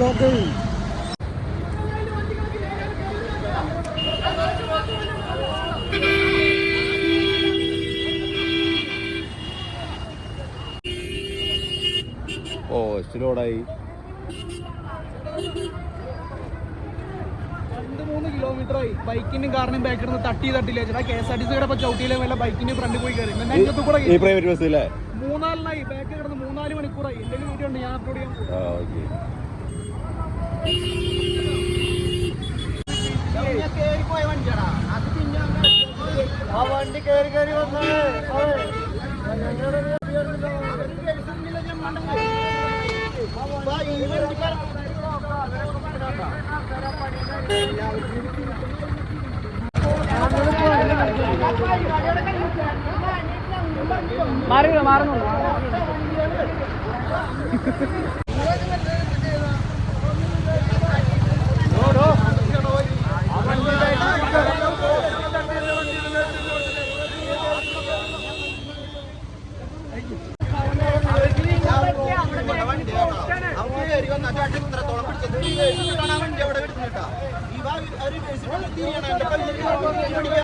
Block. ഓ എസ്റ്റിലോടായി 2-3 കിലോമീറ്ററായി ബൈക്കിനും കാറിനും ബാക്കിൽ നിന്ന് തട്ടിയില്ല ചേട്ടാ. KSRTC കിടപ്പോ ചവിട്ടിയിലെ വല്ല ബൈക്കിന്റെ ഫ്രണ്ടിൽ പോയി കയറി ഈ പ്രൈവറ്റ് ബസ്സിലെ 3-4 ബാക്കിൽ കിടന്ന് 3-4 മണിക്കൂറായി. എന്തെങ്കിലും വീഡിയോ ഉണ്ട് ഞാൻ അപ്ലോഡ് ചെയ്യാൻ. കേറിപ്പോയ വണ്ടിയാടാ അത്. പിന്നെ ആ വണ്ടി കയറി വന്നത് മാറുന്നു. വണ്ടി